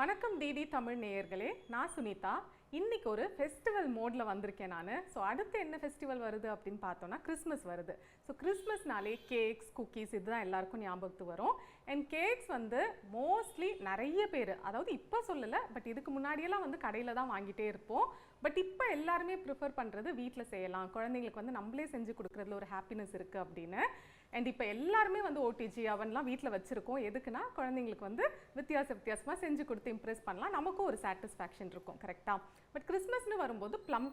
வணக்கம் டிடி தமிழ் நேயர்களே, நான் சுனிதா. இன்னைக்கு ஒரு ஃபெஸ்டிவல் மோட்ல வந்திருக்கேன் நான். ஸோ அடுத்து என்ன ஃபெஸ்டிவல் வருது அப்படின்னு பார்த்தோன்னா கிறிஸ்மஸ் வருது. ஸோ கிறிஸ்மஸ்னாலே கேக்ஸ், குக்கீஸ் இதுதான் எல்லாருக்கும் ஞாபகத்துக்கு வரும். அண்ட் கேக்ஸ் வந்து மோஸ்ட்லி நிறைய பேர், அதாவது இப்போ சொல்லலை, பட் இதுக்கு முன்னாடியெல்லாம் வந்து கடையில் தான் வாங்கிட்டே இருப்போம். பட் இப்போ எல்லாருமே ப்ரிஃபர் பண்ணுறது வீட்டில் செய்யலாம், குழந்தைங்களுக்கு வந்து நம்மளே செஞ்சு கொடுக்குறதுல ஒரு ஹாப்பினஸ் இருக்குது அப்படின்னு. அண்ட் இப்போ எல்லாருமே வந்து ஓடிஜி அவன்லாம் வீட்டில் வச்சுருக்கோம். எதுக்குன்னா குழந்தைங்களுக்கு வந்து வித்தியாசமாக செஞ்சு கொடுத்து இம்ப்ரெஸ் பண்ணலாம், நமக்கும் ஒரு சாட்டிஸ்ஃபேக்ஷன் இருக்கும். கரெக்டாக? பட் கிறிஸ்மஸ்னு வரும்போது ப்ளம்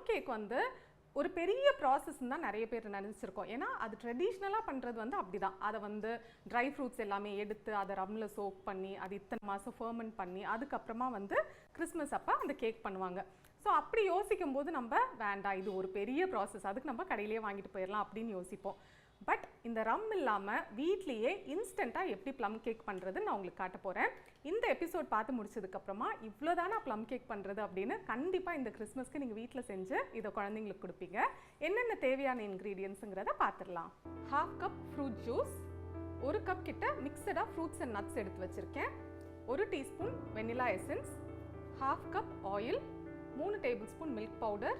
கேக் வந்து ஒரு பெரிய ப்ராசஸ்ன்னு தான் நிறைய பேர் நினச்சிருக்கோம். ஏன்னா அது ட்ரெடிஷ்னலாக பண்ணுறது வந்து அப்படி தான். அதை வந்து ட்ரை ஃப்ரூட்ஸ் எல்லாமே எடுத்து அதை ரம்மில் சோக் பண்ணி அது இத்தனை மாதம் ஃபர்மெண்ட் பண்ணி அதுக்கப்புறமா வந்து கிறிஸ்மஸ் அப்போ அந்த கேக் பண்ணுவாங்க. ஸோ அப்படி யோசிக்கும் போது நம்ம வேண்டாம், இது ஒரு பெரிய ப்ராசஸ், அதுக்கு நம்ம கடையிலேயே வாங்கிட்டு போயிடலாம் அப்படின்னு யோசிப்போம். பட் இந்த ரம் இல்லாமல் வீட்லேயே இன்ஸ்டண்ட்டாக எப்படி ப்ளம் கேக் பண்ணுறதுன்னு நான் உங்களுக்கு காட்ட போகிறேன். இந்த எபிசோட் பார்த்து முடிச்சதுக்கப்புறமா இவ்வளோதானா ப்ளம் கேக் பண்ணுறது அப்படின்னு கண்டிப்பாக இந்த கிறிஸ்மஸ்க்கு நீங்கள் வீட்டில் செஞ்சு இதை குழந்தைங்களுக்கு கொடுப்பீங்க. என்னென்ன தேவையான இன்க்ரீடியன்ஸுங்கிறத பார்த்துடலாம். 1/2 கப் ஃப்ரூட் ஜூஸ், 1 கப் கிட்ட மிக்சடாக ஃப்ரூட்ஸ் அண்ட் நட்ஸ் எடுத்து வச்சுருக்கேன், 1 teaspoon vanilla essence, 1/2 cup oil, 3 tablespoon milk powder,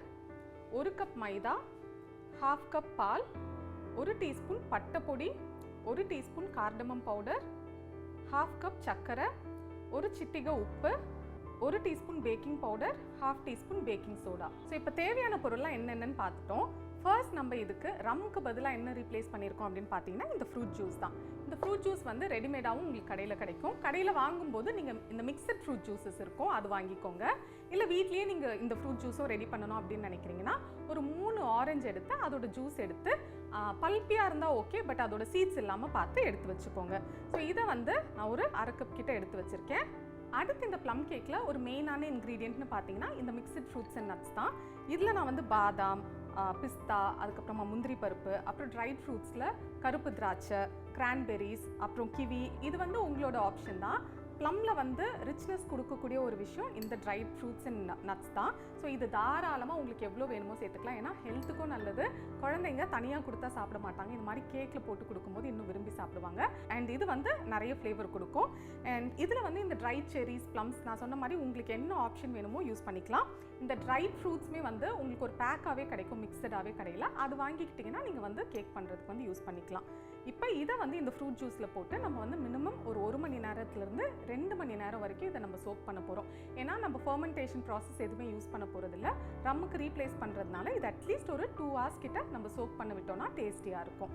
1 cup மைதா, 1/2 கப் பால், 1 டீஸ்பூன் பட்டை பொடி, 1 டீஸ்பூன் கார்டமம் பவுடர், 1/2 கப் சர்க்கரை, 1 சிட்டிகை உப்பு, 1 teaspoon baking powder, 1/2 teaspoon baking soda. So இப்போ தேவையான பொருள்லாம் என்னென்னு பார்த்துட்டோம். ஃபர்ஸ்ட் நம்ம இதுக்கு ரம்முக்கு பதிலாக என்ன ரீப்ளேஸ் பண்ணியிருக்கோம் அப்படின்னு பார்த்தீங்கன்னா இந்த ஃப்ரூட் ஜூஸ் தான். இந்த ஃப்ரூட் ஜூஸ் வந்து ரெடிமேடாகவும் உங்களுக்கு கடையில் கிடைக்கும். கடையில் வாங்கும்போது நீங்கள் இந்த மிக்சட் ஃப்ரூட் ஜூஸஸ் இருக்கும், அது வாங்கிக்கோங்க. இல்லை வீட்லேயே நீங்கள் இந்த ஃப்ரூட் ஜூஸும் ரெடி பண்ணணும் அப்படின்னு நினைக்கிறீங்கன்னா ஒரு 3 ஆரஞ்சு எடுத்து அதோட ஜூஸ் எடுத்து பல்பியாக இருந்தால் ஓகே, பட் அதோட சீட்ஸ் இல்லாமல் பார்த்து எடுத்து வச்சுக்கோங்க. ஸோ இதை வந்து நான் ஒரு 1/2 கப் கிட்ட எடுத்து வச்சுருக்கேன். அடுத்து இந்த ப்ளம் கேக்கில் ஒரு மெயினான இன்க்ரீடியன்ட்னு பார்த்தீங்கன்னா இந்த மிக்சட் ஃப்ரூட்ஸ் அண்ட் நட்ஸ் தான். இதில் நான் வந்து பாதாம், பிஸ்தா, அதுக்கப்புறமா முந்திரி பருப்பு, அப்புறம் ட்ரை ஃப்ரூட்ஸில் கருப்பு திராட்சை, கிரான்பெரிஸ், அப்புறம் கிவி, இது வந்து உங்களோட ஆப்ஷன் தான். ப்ளம்மில் வந்து ரிச்னஸ் கொடுக்கக்கூடிய ஒரு விஷயம் இந்த ட்ரை ஃப்ரூட்ஸ் அண்ட் நட்ஸ் தான். ஸோ இது தாராளமாக உங்களுக்கு எவ்வளோ வேணுமோ சேர்த்துக்கலாம். ஏன்னா ஹெல்த்துக்கும் நல்லது. குழந்தைங்க தனியாக கொடுத்தா சாப்பிட மாட்டாங்க, இந்த மாதிரி கேக்கில் போட்டு கொடுக்கும்போது இன்னும் விரும்பி சாப்பிடுவாங்க. அண்ட் இது வந்து நிறைய ஃப்ளேவர் கொடுக்கும். அண்ட் இதில் வந்து இந்த ட்ரை செரிஸ், ப்ளம்ஸ், நான் சொன்ன மாதிரி உங்களுக்கு என்ன ஆப்ஷன் வேணுமோ யூஸ் பண்ணிக்கலாம். இந்த ட்ரை ஃப்ரூட்ஸுமே வந்து உங்களுக்கு ஒரு பேக்காகவே கிடைக்கும், மிக்சடாகவே கிடையில. அது வாங்கிக்கிட்டிங்கன்னா நீங்கள் வந்து கேக் பண்ணுறதுக்கு வந்து யூஸ் பண்ணிக்கலாம். இப்போ இதை வந்து இந்த ஃப்ரூட் ஜூஸில் போட்டு நம்ம வந்து மினிமம் ஒரு 1 மணி நேரத்துலேருந்து 2 மணி நேரம் வரைக்கும் இதை நம்ம சோக் பண்ண போகிறோம். ஏன்னா நம்ம ஃபர்மெண்டேஷன் ப்ராசஸ் எதுவுமே யூஸ் பண்ண போகிறதில்ல, ரம்முக்கு ரீப்ளேஸ் பண்ணுறதுனால இது அட்லீஸ்ட் ஒரு 2 hours கிட்ட நம்ம சோக் பண்ண விட்டோம்னா டேஸ்டியாக இருக்கும்.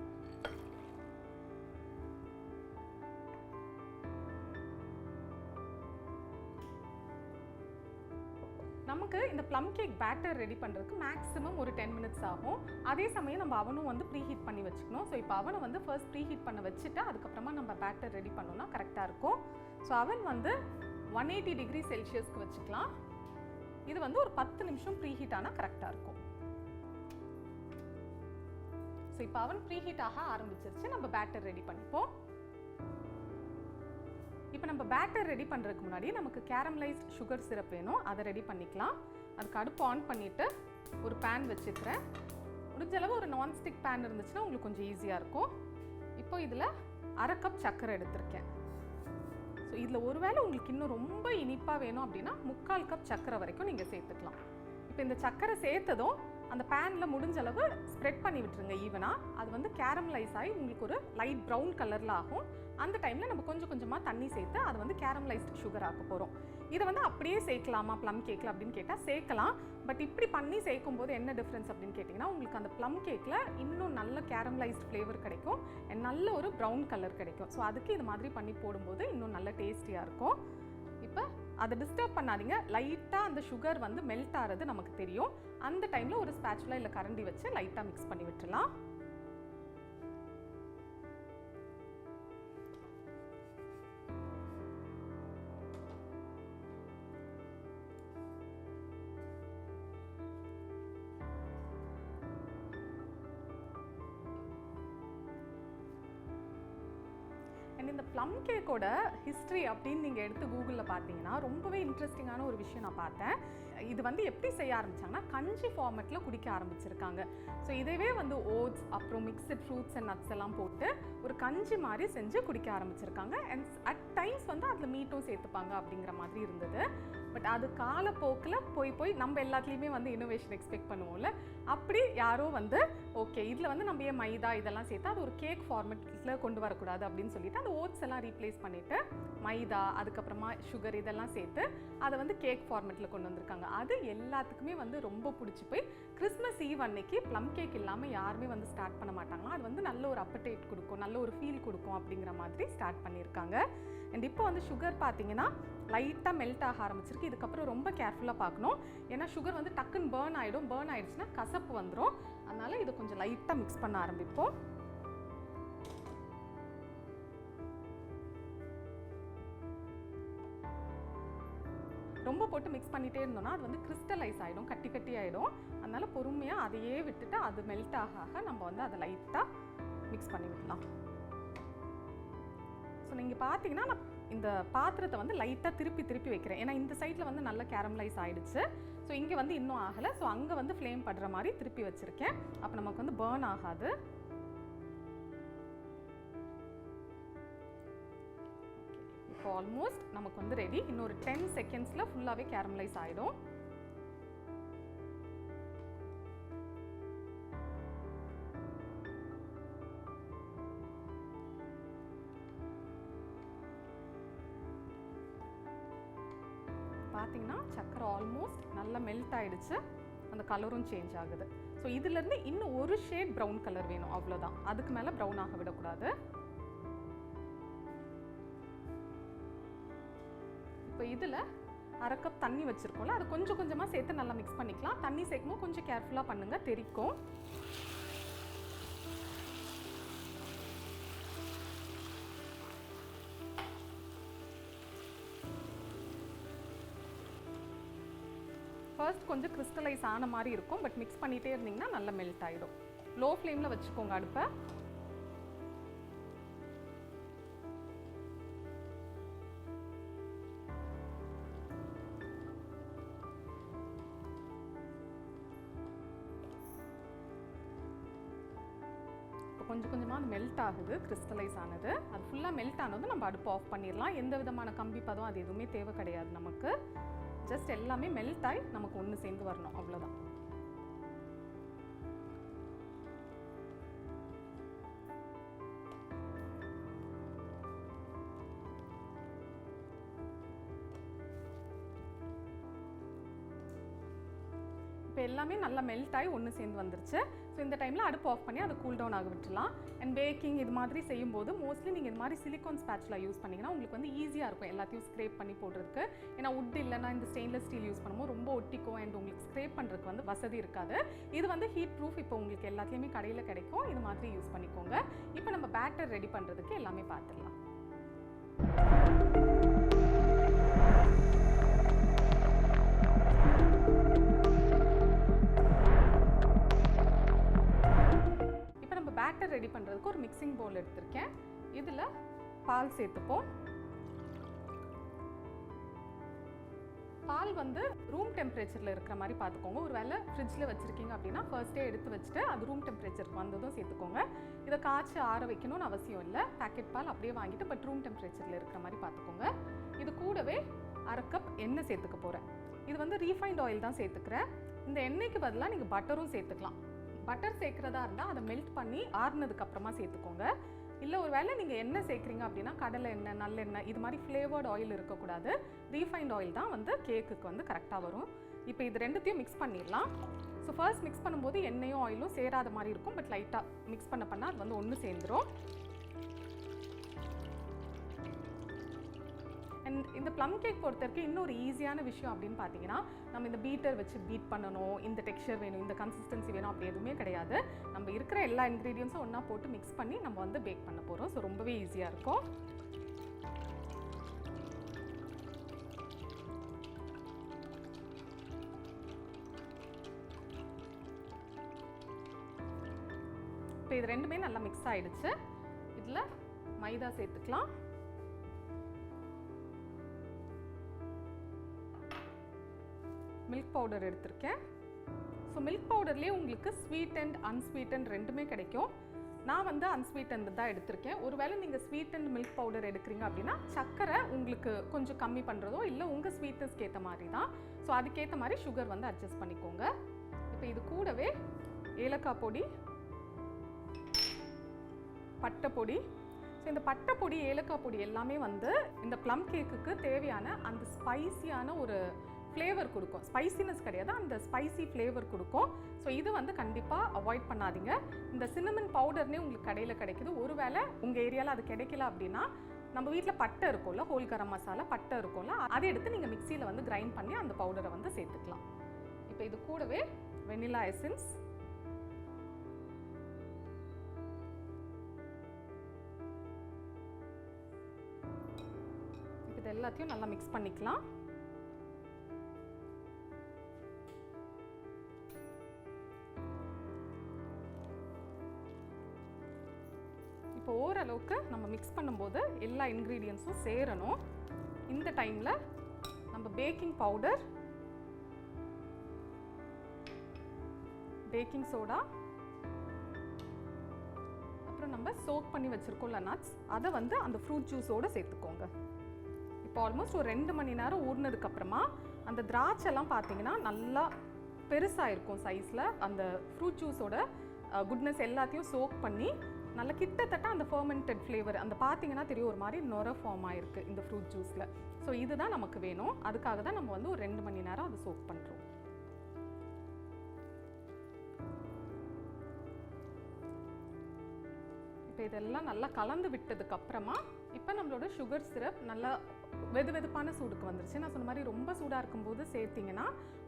நமக்கு இந்த ப்ளம் கேக் பேட்டர் ரெடி பண்ணுறதுக்கு மேக்ஸிமம் ஒரு 10 minutes ஆகும். அதே சமயம் நம்ம அவனும் வந்து ப்ரீ ஹீட் பண்ணி வச்சுக்கணும். ஸோ இப்போ அவனை வந்து ஃபர்ஸ்ட் ப்ரீ ஹீட் பண்ண வச்சுட்டு அதுக்கப்புறமா நம்ம பேட்டர் ரெடி பண்ணோம்னா கரெக்டாக இருக்கும். ஸோ அவன் வந்து 180 டிகிரி செல்சியஸ்க்கு வச்சுக்கலாம். இது வந்து ஒரு 10 நிமிஷம் ப்ரீ ஹீட் ஆனால் கரெக்டாக இருக்கும். ஸோ இப்போ அவன் ப்ரீ ஹீட் ஆக ஆரம்பிச்சிருச்சு, நம்ம பேட்டர் ரெடி பண்ணிப்போம். இப்போ நம்ம பேட்டர் ரெடி பண்ணுறதுக்கு முன்னாடி நமக்கு கேரமலைஸ்ட் சுகர் சிரப் வேணும், அதை ரெடி பண்ணிக்கலாம். அதுக்கு அடுப்பு ஆன் பண்ணிவிட்டு ஒரு பேன் வச்சுக்கிறேன். முடிஞ்சளவு ஒரு நான்ஸ்டிக் பேன் இருந்துச்சுன்னா உங்களுக்கு கொஞ்சம் ஈஸியாக இருக்கும். இப்போ இதில் 1/2 கப் சர்க்கரை எடுத்திருக்கேன். ஸோ இதில் ஒருவேளை உங்களுக்கு இன்னும் ரொம்ப இனிப்பாக வேணும் அப்படின்னா 3/4 கப் சர்க்கரை வரைக்கும் நீங்கள் சேர்த்துக்கலாம். இப்போ இந்த சர்க்கரை சேர்த்ததும் அந்த பேனில் முடிஞ்சளவு ஸ்ப்ரெட் பண்ணி விட்டுருங்க ஈவனாக. அது வந்து கேரமலைஸ் ஆகி உங்களுக்கு ஒரு லைட் ப்ரௌன் கலரில் ஆகும். அந்த டைமில் நம்ம கொஞ்சம் கொஞ்சமாக தண்ணி சேர்த்து அது வந்து கேரமலைஸ்ட் சுகர் ஆக்க போகிறோம். இதை வந்து அப்படியே சேர்க்கலாமா ப்ளம் கேக்கில் அப்படின்னு கேட்டால் சேர்க்கலாம். பட் இப்படி பண்ணி சேர்க்கும் போது என்ன டிஃப்ரென்ஸ் அப்படின்னு கேட்டிங்கன்னா உங்களுக்கு அந்த ப்ளம் கேக்கில் இன்னும் நல்ல கேரமலைஸ்ட் ஃப்ளேவர் கிடைக்கும், நல்ல ஒரு ப்ரௌன் கலர் கிடைக்கும். ஸோ அதுக்கு இது மாதிரி பண்ணி போடும்போது இன்னும் நல்ல டேஸ்டியாக இருக்கும். இப்போ அதை டிஸ்டர்ப் பண்ணாதீங்க, லைட்டாக அந்த சுகர் வந்து மெல்ட் ஆகிறது நமக்கு தெரியும். அந்த டைமில் ஒரு ஸ்பேச்சுலா இல்லை கரண்டி வச்சு லைட்டாக மிக்ஸ் பண்ணி விட்டுலாம். அண்ட் இந்த ப்ளம் கேக்கோட ஹிஸ்ட்ரி அப்படின்னு நீங்கள் எடுத்து கூகுளில் பார்த்தீங்கன்னா ரொம்பவே இன்ட்ரெஸ்டிங்கான ஒரு விஷயம் நான் பார்த்தேன். இது வந்து எப்படி செய்ய ஆரம்பிச்சாங்கன்னா கஞ்சி ஃபார்மேட்டில் குடிக்க ஆரம்பிச்சிருக்காங்க. ஸோ இதுவே வந்து ஓட்ஸ் அப்புறம் மிக்சட் ஃப்ரூட்ஸ் அண்ட் நட்ஸ் எல்லாம் போட்டு ஒரு கஞ்சி மாதிரி செஞ்சு குடிக்க ஆரம்பிச்சிருக்காங்க. அண்ட் அட் டைம்ஸ் வந்து அதில் மீட்டும் சேர்த்துப்பாங்க அப்படிங்கிற மாதிரி இருந்தது. பட் அது காலப்போக்கில் போய் நம்ம எல்லாத்துலேயுமே வந்து இன்னோவேஷன் எக்ஸ்பெக்ட் பண்ணுவோம்ல, அப்படி யாரோ வந்து ஓகே இதில் வந்து நம்ம ஏன் மைதா இதெல்லாம் சேர்த்து அது ஒரு கேக் ஃபார்மேட்டில் கொண்டு வரக்கூடாது அப்படின்னு சொல்லிட்டு அந்த ஓட்ஸ் எல்லாம் ரீப்ளேஸ் பண்ணிவிட்டு மைதா அதுக்கப்புறமா சுகர் இதெல்லாம் சேர்த்து அதை வந்து கேக் ஃபார்மேட்டில் கொண்டு வந்திருக்காங்க. அது எல்லாத்துக்குமே வந்து ரொம்ப பிடிச்சி போய் கிறிஸ்மஸ் ஈவ் அன்னைக்கு ப்ளம் கேக் இல்லாமல் யாருமே வந்து ஸ்டார்ட் பண்ண மாட்டாங்களா. அது வந்து நல்ல ஒரு அப்படைட் கொடுக்கும், நல்ல ஒரு ஃபீல் கொடுக்கும் அப்படிங்கிற மாதிரி ஸ்டார்ட் பண்ணியிருக்காங்க. அண்ட் இப்போ வந்து சுகர் பார்த்தீங்கன்னா லைட்டாக மெல்ட் ஆக ஆரம்பிச்சிருக்கு. இதுக்கப்புறம் ரொம்ப கேர்ஃபுல்லாக பார்க்கணும், ஏன்னா சுகர் வந்து டக்குன்னு பேர்ன் ஆயிடுச்சுன்னா கசப்பு வந்துடும். அதனால இது கொஞ்சம் லைட்டாக மிக்ஸ் பண்ண ஆரம்பிப்போம். ரொம்ப போட்டு மிக்ஸ் பண்ணிகிட்டே இருந்தோம்னா அது வந்து கிறிஸ்டலைஸ் ஆகிடும், கட்டி கட்டி ஆகிடும். அதனால பொறுமையாக அதையே விட்டுட்டு அது மெல்ட் ஆக நம்ம வந்து அதை லைட்டாக மிக்ஸ் பண்ணி விடலாம். ஸோ நீங்கள் பார்த்தீங்கன்னா நான் இந்த பாத்திரத்தை வந்து லைட்டாக திருப்பி வைக்கிறேன், ஏன்னா இந்த சைடில் வந்து நல்லா கேரமலைஸ் ஆகிடுச்சு. ஸோ இங்கே வந்து இன்னும் ஆகலை. ஸோ அங்கே வந்து ஃப்ளேம் படுற மாதிரி திருப்பி வச்சுருக்கேன். அப்போ நமக்கு வந்து பேர்ன் ஆகாது. இப்போ ஆல்மோஸ்ட் நமக்கு வந்து ரெடி. இன்னொரு 10 செகண்ட்ஸில் ஃபுல்லாகவே கேரமலைஸ் ஆகிடும். பார்த்தீங்கன்னா சக்கரை ஆல்மோஸ்ட் நல்லா மெல்ட் ஆகிடுச்சு, அந்த கலரும் சேஞ்ச் ஆகுது. ஸோ இதுலேருந்து இன்னும் ஒரு ஷேட் ப்ரௌன் கலர் வேணும், அவ்வளோதான். அதுக்கு மேலே ப்ரௌன் ஆக விடக்கூடாது. இப்போ இதில் அரை கப் தண்ணி வச்சுருக்கோம்ல, அது கொஞ்சம் கொஞ்சமாக சேர்த்து நல்லா மிக்ஸ் பண்ணிக்கலாம். தண்ணி சேர்க்கும்போது கொஞ்சம் கேர்ஃபுல்லாக பண்ணுங்கள், தெரிக்கும். ஃபர்ஸ்ட் கொஞ்சம் கிறிஸ்டலைஸ் ஆன மாதிரி இருக்கும், பட் மிக்ஸ் பண்ணிகிட்டே இருந்தீங்கன்னா நல்லா மெல்ட் ஆகிடும். லோ ஃப்ளேமில் வச்சுக்கோங்க அடுப்பை. கொஞ்சம் கொஞ்சமாக அது மெல்ட் ஆகுது, கிறிஸ்டலைஸ் ஆனது. அது ஃபுல்லாக மெல்ட் ஆனது நம்ம அடுப்பு ஆஃப் பண்ணிடலாம். எந்த விதமான கம்பி பதம் அது எதுவுமே தேவை கிடையாது நமக்கு. ஜஸ்ட் எல்லாமே மெல்ட் ஆகி நமக்கு ஒன்று சேர்ந்து வரணும், அவ்வளோதான். இப்போ எல்லாமே நல்லா மெல்ட் ஆகி ஒன்று சேர்ந்து வந்துருச்சு. ஸோ இந்த டைமில் அடுப்பு ஆஃப் பண்ணி அதை கூல் டவுன் ஆக விட்டுலாம். அண்ட் பேக்கிங் இது மாதிரி செய்யும்போது மோஸ்ட்லி நீங்கள் இது மாதிரி சிலிக்கான் ஸ்பேட்சுலா யூஸ் பண்ணிங்கன்னா உங்களுக்கு வந்து ஈஸியாக இருக்கும் எல்லாத்தையும் ஸ்க்ரேப் பண்ணி போடுறதுக்கு. ஏன்னா உட் இல்லைனா இந்த ஸ்டெயின்லெஸ் ஸ்டீல் யூஸ் பண்ணும்போது ரொம்ப ஒட்டிக்கும் அண்ட் உங்களுக்கு ஸ்க்ரேப் பண்ணுறதுக்கு வந்து வசதி இருக்காது. இது வந்து ஹீட் ப்ரூஃப், இப்போ உங்களுக்கு எல்லாத்துலேயுமே கடையில் கிடைக்கும். இது மாதிரி யூஸ் பண்ணிக்கோங்க. இப்போ நம்ம பேட்டர் ரெடி பண்ணுறதுக்கு எல்லாமே பார்த்துடலாம். பேட்டர் ரெடி பண்ணுறதுக்கு ஒரு மிக்சிங் பவுல் எடுத்திருக்கேன். இதில் பால் சேர்த்துப்போம். பால் வந்து ரூம் டெம்பரேச்சரில் இருக்கிற மாதிரி பார்த்துக்கோங்க. ஒரு வேளை ஃப்ரிட்ஜில் வச்சுருக்கீங்க அப்படின்னா ஃபர்ஸ்ட்டே எடுத்து வச்சுட்டு அது ரூம் டெம்பரேச்சருக்கு வந்ததும் சேர்த்துக்கோங்க. இதை காய்ச்சி ஆற வைக்கணும்னு அவசியம் இல்லை. பேக்கெட் பால் அப்படியே வாங்கிட்டு பட் ரூம் டெம்பரேச்சரில் இருக்கிற மாதிரி பார்த்துக்கோங்க. இது கூடவே அரை கப் எண்ணெய் சேர்த்துக்க போகிறேன். இது வந்து ரீஃபைண்ட் ஆயில் தான் சேர்த்துக்கிறேன். இந்த எண்ணெய்க்கு பதிலாக நீங்கள் பட்டரும் சேர்த்துக்கலாம். பட்டர் சேர்க்குறதா இருந்தால் அதை மெல்ட் பண்ணி ஆறுனதுக்கு அப்புறமா சேர்த்துக்கோங்க. இல்லை ஒரு வேளை நீங்கள் எண்ணெய் சேர்க்குறீங்க அப்படின்னா கடலை எண்ணெய், நல்லெண்ணெய் இது மாதிரி ஃப்ளேவர்டு ஆயில் இருக்கக்கூடாது. ரீஃபைண்ட் ஆயில் தான் வந்து கேக்குக்கு வந்து கரெக்டாக வரும். இப்போ இது ரெண்டுத்தையும் மிக்ஸ் பண்ணிடலாம். ஸோ ஃபர்ஸ்ட் மிக்ஸ் பண்ணும்போது எண்ணெயும் ஆயிலும் சேராத மாதிரி இருக்கும். பட் லைட்டாக மிக்ஸ் பண்ண அது வந்து ஒன்று சேர்ந்துடும். அண்ட் இந்த ப்ளம் கேக் பொறுத்த வரைக்கும் இன்னொரு ஈஸியான விஷயம் அப்படின்னு பார்த்தீங்கன்னா, நம்ம இந்த பீட்டர் வச்சு பீட் பண்ணணும், இந்த டெக்ஸ்சர் வேணும், இந்த கன்சிஸ்டன்சி வேணும், அப்படி எதுவுமே கிடையாது. நம்ம இருக்கிற எல்லா இன்க்ரீடியன்ஸும் ஒன்றா போட்டு மிக்ஸ் பண்ணி நம்ம வந்து பேக் பண்ண போகிறோம். ஸோ ரொம்பவே ஈஸியாக இருக்கும். இப்போ இது ரெண்டுமே நல்லா மிக்ஸ் ஆகிடுச்சு. இதில் மைதா சேர்த்துக்கலாம். மில்க் பவுடர் எடுத்திருக்கேன். ஸோ மில்க் பவுடர்லேயே உங்களுக்கு ஸ்வீட் அண்ட் அன்ஸ்வீட்டன்ட் ரெண்டுமே கிடைக்கும். நான் வந்து அன்ஸ்வீட்டன்ட் தான் எடுத்திருக்கேன். ஒருவேளை நீங்கள் ஸ்வீட் அண்ட் மில்க் பவுடர் எடுக்கிறீங்க அப்படின்னா சர்க்கரை உங்களுக்கு கொஞ்சம் கம்மி பண்ணுறதோ இல்லை உங்கள் ஸ்வீட்னஸ்க்கு ஏற்ற மாதிரி தான். ஸோ அதுக்கேற்ற மாதிரி சுகர் வந்து அட்ஜஸ்ட் பண்ணிக்கோங்க. இப்போ இது கூடவே ஏலக்காய் பொடி, பட்டை பொடி. ஸோ இந்த பட்டை பொடி, ஏலக்காய் பொடி எல்லாமே வந்து இந்த ப்ளம் கேக்குக்கு தேவையான அந்த ஸ்பைசியான ஒரு ஃப்ளேவர் கொடுக்கும். ஸ்பைசினஸ் கிடையாது, அந்த ஸ்பைசி ஃப்ளேவர் கொடுக்கும். ஸோ இது வந்து கண்டிப்பாக அவாய்ட் பண்ணாதீங்க. இந்த சின்னமன் பவுடர்னே உங்களுக்கு கடையில் கிடைக்குது. ஒருவேளை உங்கள் ஏரியாவில் அது கிடைக்கல அப்படின்னா நம்ம வீட்டில் பட்டை இருக்கும்ல, ஹோல் கரம் மசாலா பட்டை இருக்கும்ல, அதை எடுத்து நீங்கள் மிக்சியில் வந்து கிரைண்ட் பண்ணி அந்த பவுடரை வந்து சேர்த்துக்கலாம். இப்போ இது கூடவே வெனிலா எசன்ஸ், இது எல்லாத்தையும் நல்லா மிக்ஸ் பண்ணிக்கலாம். இப்போ ஓரளவுக்கு நம்ம மிக்ஸ் பண்ணும்போது எல்லா இன்க்ரீடியன்ஸும் சேரணும். இந்த டைமில் நம்ம பேக்கிங் பவுடர், பேக்கிங் சோடா, அப்புறம் நம்ம சோக் பண்ணி வச்சுருக்கோம்ல நட்ஸ், அதை வந்து அந்த ஃப்ரூட் ஜூஸோடு சேர்த்துக்கோங்க. இப்போ ஆல்மோஸ்ட் ஒரு 2 மணி நேரம் ஊறினதுக்கப்புறமா அந்த திராட்சைலாம் பார்த்தீங்கன்னா நல்லா பெருசாக இருக்கும் சைஸில். அந்த ஃப்ரூட் ஜூஸோட குட்னஸ் எல்லாத்தையும் சோக் பண்ணி நல்லா கிட்டத்தட்ட அந்த ஃபர்மெண்டட் ஃப்ளேவர் அந்த பார்த்தீங்கன்னா தெரியும், ஒரு மாதிரி நொர ஃபார்ம் ஆகிருக்கு இந்த ஃப்ரூட் ஜூஸில். ஸோ இதுதான் நமக்கு வேணும். அதுக்காக தான் நம்ம வந்து ஒரு 2 மணி நேரம் அதை சோக் பண்ணுறோம். இப்போ இதெல்லாம் நல்லா கலந்து விட்டதுக்கு அப்புறமா இப்போ நம்மளோட சுகர் சிரப் நல்லா வெதுவெதுப்பான சூடுக்கு வந்துருச்சு. நான் சொன்ன மாதிரி ரொம்ப சூடாக இருக்கும்போது சேர்த்திங்கன்னா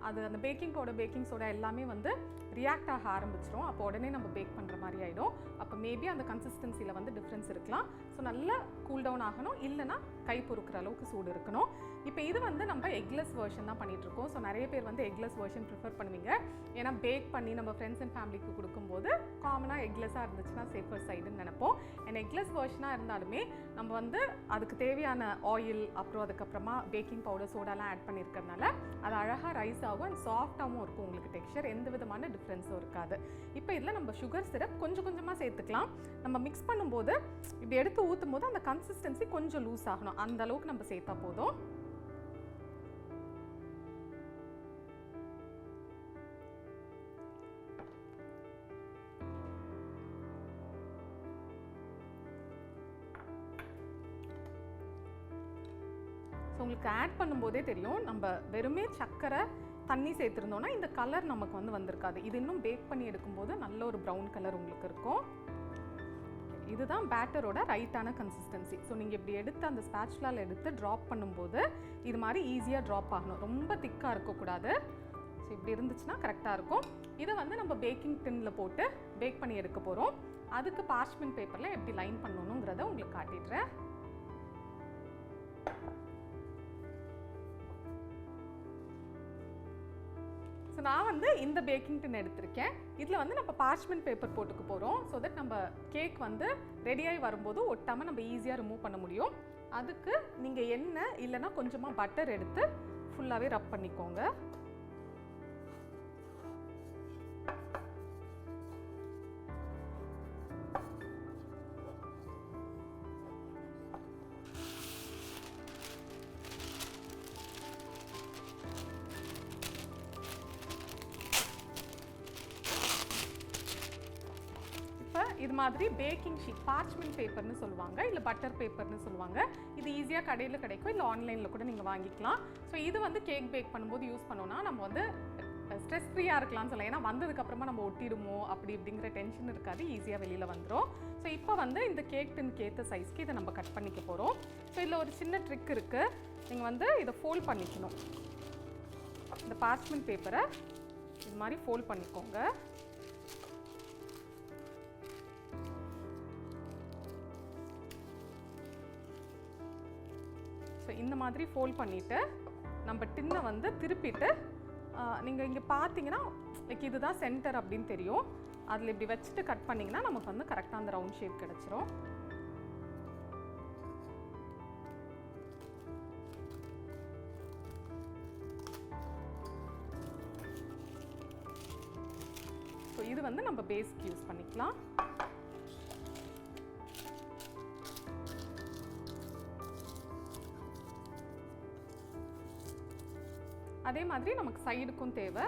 அது அந்த பேக்கிங் பவுடர், பேக்கிங் சோடா எல்லாமே வந்து ரியாக்ட் ஆக ஆரம்பிச்சிடும். அப்போ உடனே நம்ம பேக் பண்ணுற மாதிரி ஆகிடும். அப்போ மேபி அந்த கன்சிஸ்டன்சியில் வந்து டிஃப்ரென்ஸ் இருக்கலாம். ஸோ நல்லா கூல் டவுன் ஆகணும், இல்லைனா கை பொறுக்கிற அளவுக்கு சூடு இருக்கணும். இப்போ இது வந்து நம்ம எக்லெஸ் வெர்ஷன் தான் பண்ணிகிட்ருக்கோம். ஸோ நிறைய பேர் வந்து எக்லெஸ் வெர்ஷன் ப்ரிஃபர் பண்ணுவீங்க. ஏன்னா பேக் பண்ணி நம்ம ஃப்ரெண்ட்ஸ் அண்ட் ஃபேமிலிக்கு கொடுக்கும்போது காமனாக எக்லெஸ்ஸாக இருந்துச்சுன்னா சேஃபர் சைடுன்னு நினைப்போம். அண்ட் எக்லெஸ் வெர்ஷனாக இருந்தாலுமே நம்ம வந்து அதுக்கு தேவையான ஆயில், அப்புறம் அதுக்கப்புறமா பேக்கிங் பவுடர், சோடாலாம் ஆட் பண்ணியிருக்கிறதுனால அது அழகாக ரைஸ் ஆகும் அண்ட் சாஃப்டாகவும் இருக்கும். உங்களுக்கு டெக்ஸ்சர் எந்த விதமான டிஃப்ரென்ஸும் இருக்காது. இப்போ இதில் நம்ம சுகர் சிரப் கொஞ்சம் கொஞ்சமாக சேர்த்துக்கலாம். நம்ம மிக்ஸ் பண்ணும்போது இப்படி எடுத்து ஊற்றும் போது அந்த கன்சிஸ்டன்சி கொஞ்சம் லூஸ் ஆகணும். அந்த அளவுக்கு நம்ம சேர்த்தா போதும். ஸோ உங்களுக்கு ஆட் பண்ணும்போதே தெரியும், நம்ம வெறுமே சர்க்கரை தண்ணி சேர்த்துருந்தோன்னா இந்த கலர் நமக்கு வந்து வந்திருக்காது. இது இன்னும் பேக் பண்ணி எடுக்கும்போது நல்ல ஒரு ப்ரௌன் கலர் உங்களுக்கு இருக்கும். இதுதான் பேட்டரோட ரைட்டான கன்சிஸ்டன்சி. ஸோ நீங்கள் இப்படி எடுத்து அந்த ஸ்பேச்சுலால் எடுத்து ட்ராப் பண்ணும்போது இது மாதிரி ஈஸியாக ட்ராப் ஆகணும். ரொம்ப திக்காக இருக்கக்கூடாது. ஸோ இப்படி இருந்துச்சுன்னா கரெக்டாக இருக்கும். இதை வந்து நம்ம பேக்கிங் டின்னில் போட்டு பேக் பண்ணி எடுக்க போகிறோம். அதுக்கு பார்ச்மெண்ட் பேப்பரில் எப்படி லைன் பண்ணணுங்கிறத உங்களுக்கு காட்டிடுறேன். ஸோ நான் வந்து இந்த பேக்கிங் டின் எடுத்திருக்கேன். இதில் வந்து நம்ம பார்ச்மெண்ட் பேப்பர் போட்டுக்க போகிறோம். ஸோ தட் நம்ம கேக் வந்து ரெடியாகி வரும்போது ஒட்டாமல் நம்ம ஈஸியாக ரிமூவ் பண்ண முடியும். அதுக்கு நீங்கள் எண்ணெய் இல்லைன்னா கொஞ்சமாக பட்டர் எடுத்து ஃபுல்லாகவே ரப் பண்ணிக்கோங்க. இது மாதிரி பேக்கிங் ஷீட், பார்ச்மெண்ட் பேப்பர்னு சொல்லுவாங்க, இல்லை பட்டர் பேப்பர்னு சொல்லுவாங்க. இது ஈஸியாக கடையில் கிடைக்கும், இல்லை ஆன்லைனில் கூட நீங்கள் வாங்கிக்கலாம். ஸோ இது வந்து கேக் பேக் பண்ணும்போது யூஸ் பண்ணோன்னா நம்ம வந்து ஸ்ட்ரெஸ் ஃப்ரீயாக இருக்கலாம்னு சொல்லலாம். ஏன்னா வந்ததுக்கப்புறமா நம்ம ஒட்டிடுமோ அப்படி இப்படிங்கிற டென்ஷன் இருக்காது, ஈஸியாக வெளியில் வந்துடும். ஸோ இப்போ வந்து இந்த கேக் டின்னுக்கு ஏற்ற சைஸ்க்கு இதை நம்ம கட் பண்ணிக்க போகிறோம். ஸோ இதில் ஒரு சின்ன ட்ரிக் இருக்குது. நீங்கள் வந்து இதை ஃபோல்ட் பண்ணிக்கணும். இந்த பார்ச்மெண்ட் பேப்பரை இது மாதிரி ஃபோல்ட் பண்ணிக்கோங்க. ஸோ இந்த மாதிரி ஃபோல்ட் பண்ணிவிட்டு நம்ம டின்னை வந்து திருப்பிட்டு நீங்கள் இங்கே பார்த்தீங்கன்னா லைக் இதுதான் சென்டர் அப்படின்னு தெரியும். அதில் இப்படி வச்சுட்டு கட் பண்ணிங்கன்னா நமக்கு வந்து கரெக்டாக அந்த ரவுண்ட் ஷேப் கிடச்சிரும். வந்து நம்ம பேஸ்க்கு யூஸ் பண்ணிக்கலாம். அதே மாதிரி நமக்கு சைடுக்கும் தேவை.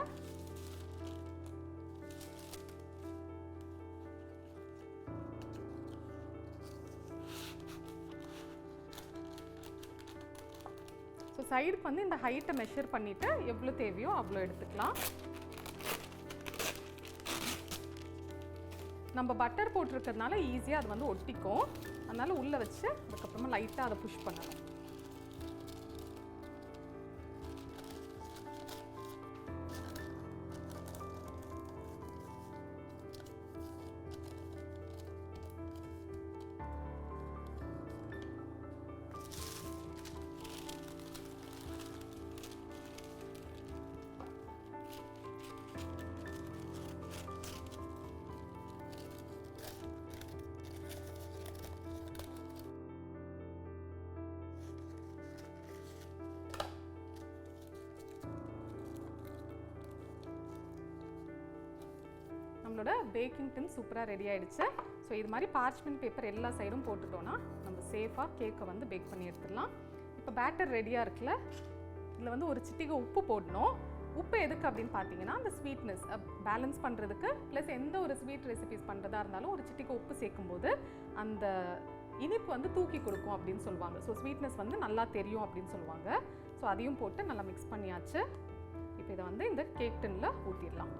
ஸோ சைடுக்கு வந்து இந்த ஹைட்டை மெஷர் பண்ணிவிட்டு எவ்வளோ தேவையோ அவ்வளோ எடுத்துக்கலாம். நம்ம பட்டர் போட்டிருக்கிறதுனால ஈஸியாக அது வந்து ஒட்டிக்கும். அதனால் உள்ளே வச்சு அதுக்கப்புறமா லைட்டாக அதை புஷ் பண்ணணும். நம்மளோட பேக்கிங் டின் சூப்பராக ரெடி ஆகிடுச்சு. ஸோ இது மாதிரி பார்ச்மெண்ட் பேப்பர் எல்லா சைடும் போட்டுட்டோன்னா நம்ம சேஃபாக கேக்கை வந்து பேக் பண்ணி எடுத்துடலாம். இப்போ பேட்டர் ரெடியாக இருக்குல்ல, இதில் வந்து ஒரு சிட்டிகை உப்பு போடணும். உப்பு எதுக்கு அப்படின்னு பார்த்தீங்கன்னா அந்த ஸ்வீட்னஸ் பேலன்ஸ் பண்ணுறதுக்கு, ப்ளஸ் எந்த ஒரு ஸ்வீட் ரெசிபிஸ் பண்ணுறதா இருந்தாலும் ஒரு சிட்டிகை உப்பு சேர்க்கும்போது அந்த இனிப்பு வந்து தூக்கி கொடுக்கும் அப்படின்னு சொல்லுவாங்க. ஸோ ஸ்வீட்னஸ் வந்து நல்லா தெரியும் அப்படின்னு சொல்லுவாங்க. ஸோ அதையும் போட்டு நல்லா மிக்ஸ் பண்ணியாச்சு. இப்போ இதை வந்து இந்த கேக் டின்ல ஊற்றிடலாம்.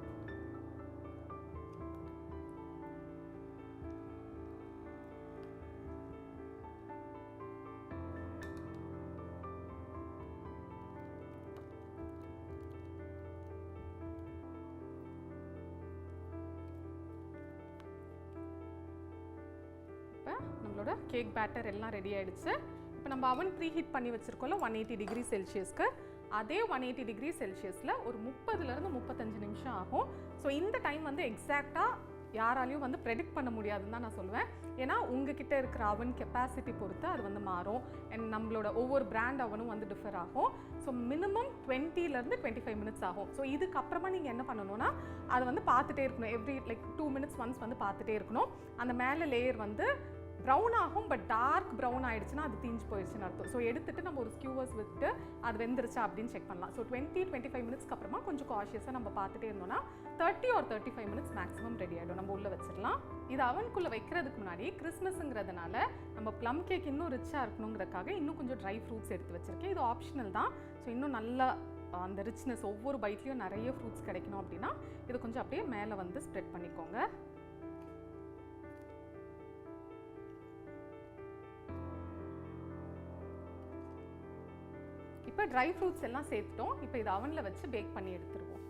நம்மளோட கேக் பேட்டர் எல்லாம் ரெடி ஆயிடுச்சு. இப்போ நம்ம அவன் ப்ரீ ஹீட் பண்ணி வச்சிருக்கோம்ல 180 டிகிரி செல்சியஸ்க்கு, அதே 180 டிகிரி செல்சியஸில் ஒரு 30லேருந்து 35 நிமிஷம் ஆகும். ஸோ இந்த டைம் வந்து எக்ஸாக்டாக யாராலையும் வந்து ப்ரெடிக்ட் பண்ண முடியாதுன்னு தான் நான் சொல்லுவேன். ஏன்னா உங்ககிட்ட இருக்கிற அவன் கெப்பாசிட்டி பொறுத்து அது வந்து மாறும். அண்ட் நம்மளோட ஒவ்வொரு பிராண்ட் அவனும் வந்து டிஃபர் ஆகும். ஸோ மினிமம் 20லேருந்து 25 மினிட்ஸ் ஆகும். ஸோ இதுக்கப்புறமா நீங்கள் என்ன பண்ணணும்னா அதை வந்து பார்த்துட்டே இருக்கணும். எவ்ரி லைக் 2 மினிட்ஸ் ஒன்ஸ் வந்து பார்த்துட்டே இருக்கணும். அந்த மேலே லேயர் வந்து ப்ரௌன் ஆகும், பட் டார்க் ப்ரௌன் ஆகிடுச்சுன்னா அது தீஞ்சு போயிடுச்சுன்னு அர்த்தம். ஸோ எடுத்துகிட்டு நம்ம ஒரு ஸ்கியூவர்ஸ் விட்டு அது வெந்துருச்சா அப்படின்னு செக் பண்ணலாம். ஸோ 20-25 மினிட்ஸ்க்கு அப்புறமா கொஞ்சம் காஷியஸாக நம்ம பார்த்துட்டே இருந்தோம்னா 30 or 35 மினிட்ஸ் மேக்ஸிமம் ரெடி ஆகிடும். நம்ம உள்ளே வச்சிடலாம். இது அவனுக்குள்ளே வைக்கிறதுக்கு முன்னாடி கிறிஸ்மஸ்ங்கிறதுனால நம்ம ப்ளம் கேக் இன்னும் ரிச்சாக இருக்கணுங்கிறதுக்காக இன்னும் கொஞ்சம் ட்ரை ஃப்ரூட்ஸ் எடுத்து வச்சுருக்கேன். இது ஆப்ஷனல் தான். ஸோ இன்னும் நல்லா அந்த ரிச்னஸ் ஒவ்வொரு பைட்லேயும் நிறைய ஃப்ரூட்ஸ் கிடைக்கணும் அப்படின்னா இது கொஞ்சம் அப்படியே மேலே வந்து ஸ்ப்ரெட் பண்ணிக்கோங்க. இப்போ ட்ரை ஃப்ரூட்ஸ் எல்லாம் சேர்த்துட்டோம். இப்போ இது அவனில் வச்சு பேக் பண்ணி எடுத்துருவோம்.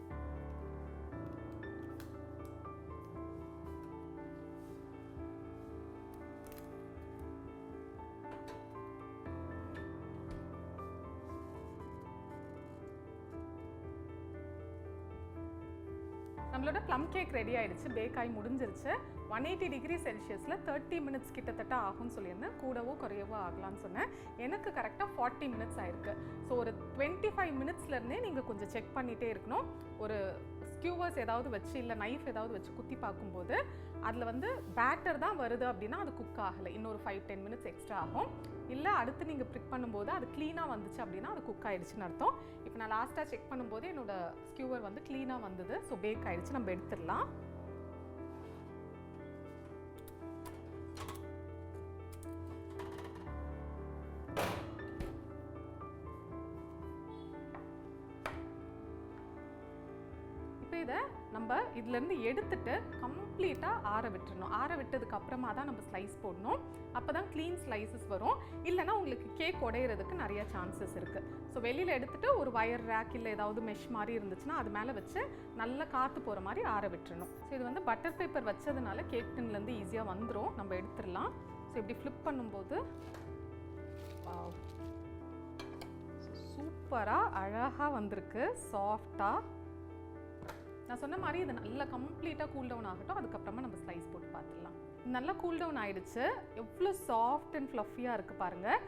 நம்மளோட ப்ளம் கேக் ரெடி ஆயிடுச்சு, பேக் ஆகி முடிஞ்சிருச்சு. 180 டிகிரி செல்சியஸில் 30 மினிட்ஸ் கிட்டத்தட்ட ஆகும்னு சொல்லியிருந்தேன். கூடவோ குறையவோ ஆகலான்னு சொன்னேன். எனக்கு கரெக்டாக 40 மினிட்ஸ் ஆயிருக்கு. ஸோ ஒரு 25 மினிட்ஸ்லேருந்தே நீங்கள் கொஞ்சம் செக் பண்ணிகிட்டே இருக்கணும். ஒரு ஸ்கியூவர்ஸ் ஏதாவது வச்சு இல்லை நைஃப் ஏதாவது வச்சு குத்தி பார்க்கும்போது அதில் வந்து பேட்டர் தான் வருது அப்படின்னா அது குக் ஆகலை, இன்னொரு 5-10 மினிட்ஸ் எக்ஸ்ட்ரா ஆகும். இல்லை அடுத்து நீங்கள் ப்ரிக் பண்ணும்போது அது க்ளீனாக வந்துச்சு அப்படின்னா அது குக் ஆகிடுச்சுன்னு அர்த்தம். இப்போ நான் லாஸ்ட்டாக செக் பண்ணும்போது என்னோடய ஸ்கியூவர் வந்து க்ளீனாக வந்தது. ஸோ பேக் ஆகிடுச்சு, நம்ம எடுத்துடலாம். இதை நம்ம இதுலேருந்து எடுத்துட்டு கம்ப்ளீட்டாக ஆற விட்டுறணும். ஆற விட்டதுக்கு அப்புறமா தான் நம்ம ஸ்லைஸ் போடணும். அப்போ தான் க்ளீன் ஸ்லைசஸ் வரும். இல்லைனா உங்களுக்கு கேக் உடையிறதுக்கு நிறைய சான்சஸ் இருக்குது. ஸோ வெளியில் எடுத்துகிட்டு ஒரு வயர் ரேக் இல்லை ஏதாவது மெஷ் மாதிரி இருந்துச்சுன்னா அது மேலே வச்சு நல்லா காற்று போகிற மாதிரி ஆற விட்டுறணும். ஸோ இது வந்து பட்டர் பேப்பர் வச்சதுனால கேக் டின்லேருந்து ஈஸியாக வந்துடும். நம்ம எடுத்துடலாம். ஸோ இப்படி ஃப்ளிப் பண்ணும்போது சூப்பராக அழகாக வந்திருக்கு, சாஃப்டாக. நான் சொன்ன மாதிரி இது நல்லா கம்ப்ளீட்டாக கூல் டவுன் ஆகட்டும். அதுக்கப்புறமா நம்ம ஸ்லைஸ் போட்டு பார்த்துடலாம். நல்லா கூல் டவுன் ஆகிடுச்சு. எவ்வளோ சாஃப்ட் அண்ட் ஃப்ளஃபியாக இருக்குது பாருங்கள்.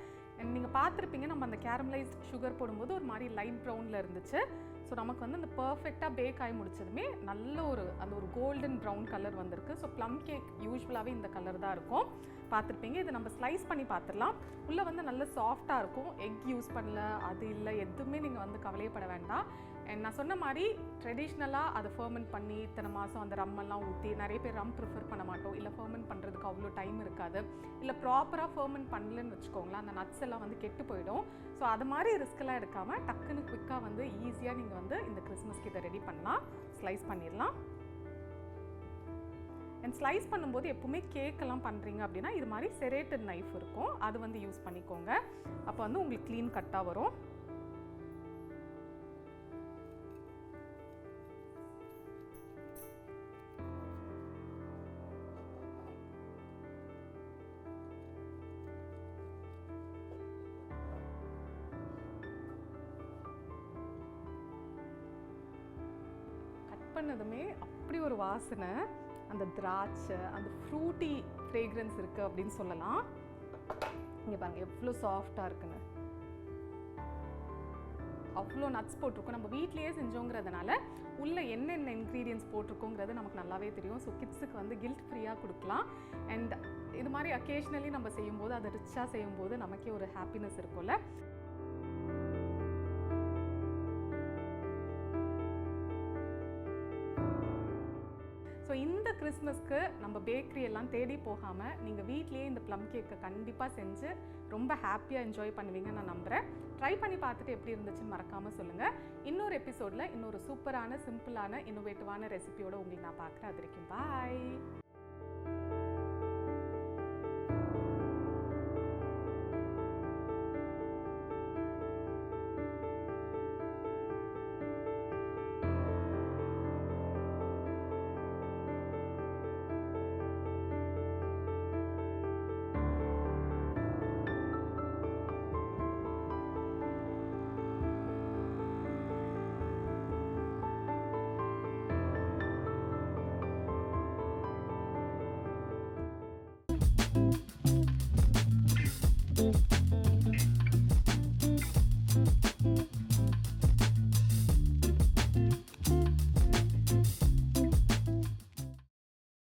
நீங்கள் பார்த்துருப்பீங்க, நம்ம அந்த கேரமலைஸ்ட் சுகர் போடும்போது ஒரு மாதிரி லைட் ப்ரௌனில் இருந்துச்சு. ஸோ நமக்கு வந்து அந்த பர்ஃபெக்டாக பேக் ஆகி முடிச்சதுமே நல்ல அந்த ஒரு கோல்டன் ப்ரௌன் கலர் வந்திருக்கு. ஸோ ப்ளம் கேக் யூஸ்வலாகவே இந்த கலர் தான் இருக்கும், பார்த்துருப்பீங்க. இதை நம்ம ஸ்லைஸ் பண்ணி பார்த்துடலாம். உள்ளே வந்து நல்ல சாஃப்டாக இருக்கும். எக் யூஸ் பண்ணல, அது இல்லை, எதுவுமே நீங்கள் வந்து கவலையப்பட வேண்டாம். அண்ட் நான் சொன்ன மாதிரி ட்ரெடிஷ்னலாக அதை ஃபர்மெண்ட் பண்ணி இத்தனை மாதம் அந்த ரம்மெல்லாம் ஊற்றி, நிறைய பேர் ரம் ப்ரிஃபர் பண்ண மாட்டோம், இல்லை ஃபர்மெண்ட் பண்ணுறதுக்கு அவ்வளோ டைம் இருக்காது, இல்லை ப்ராப்பராக ஃபர்மெண்ட் பண்ணலன்னு வச்சுக்கோங்களேன், அந்த நட்ஸ் எல்லாம் வந்து கெட்டு போயிடும். ஸோ அது மாதிரி ரிஸ்க்கெல்லாம் எடுக்காமல் டக்குன்னு குவிக்காக வந்து ஈஸியாக நீங்கள் வந்து இந்த கிறிஸ்மஸ்க்கு இதை ரெடி பண்ணலாம். ஸ்லைஸ் பண்ணிடலாம். அண்ட் ஸ்லைஸ் பண்ணும்போது எப்பவுமே கேக்கெல்லாம் பண்ணுறீங்க அப்படின்னா இது மாதிரி செரேட்டட் நைஃப் இருக்கும், அது வந்து யூஸ் பண்ணிக்கோங்க. அப்போ வந்து உங்களுக்கு க்ளீன் கட்டாக வரும். பண்ணதுமே அப்படி ஒரு வாசனை, அந்த திராட்சை, அந்த ஃப்ரூட்டி ஃப்ரேக்ரன்ஸ் இருக்குது அப்படின்னு சொல்லலாம். இங்கே பாருங்கள் எவ்வளோ சாஃப்டாக இருக்குன்னு. அவ்வளோ நட்ஸ் போட்டிருக்கோம். நம்ம வீட்லேயே செஞ்சோங்கிறதுனால உள்ளே என்னென்ன இன்க்ரீடியன்ஸ் போட்டிருக்கோங்கிறது நமக்கு நல்லாவே தெரியும். ஸோ கிட்ஸுக்கு வந்து கில்ட் ஃப்ரீயாக கொடுக்கலாம். அண்ட் இது மாதிரி அக்கேஷ்னலி நம்ம செய்யும்போது, அதை ரிச்சாக செய்யும்போது நமக்கே ஒரு ஹாப்பினஸ் இருக்கும்ல. ஸோ இந்த கிறிஸ்மஸ்க்கு நம்ம பேக்கரி எல்லாம் தேடி போகாமல் நீங்கள் வீட்லேயே இந்த ப்ளம் கேக்கை கண்டிப்பாக செஞ்சு ரொம்ப ஹாப்பியாக என்ஜாய் பண்ணுவீங்கன்னு நான் நம்புகிறேன். ட்ரை பண்ணி பார்த்துட்டு எப்படி இருந்துச்சுன்னு மறக்காமல் சொல்லுங்கள். இன்னொரு எபிசோடில் இன்னொரு சூப்பரான, சிம்பிளான, இன்னோவேட்டிவான ரெசிபியோடு உங்களுக்கு நான் பார்க்குறேன். அது வரைக்கும் பாய்.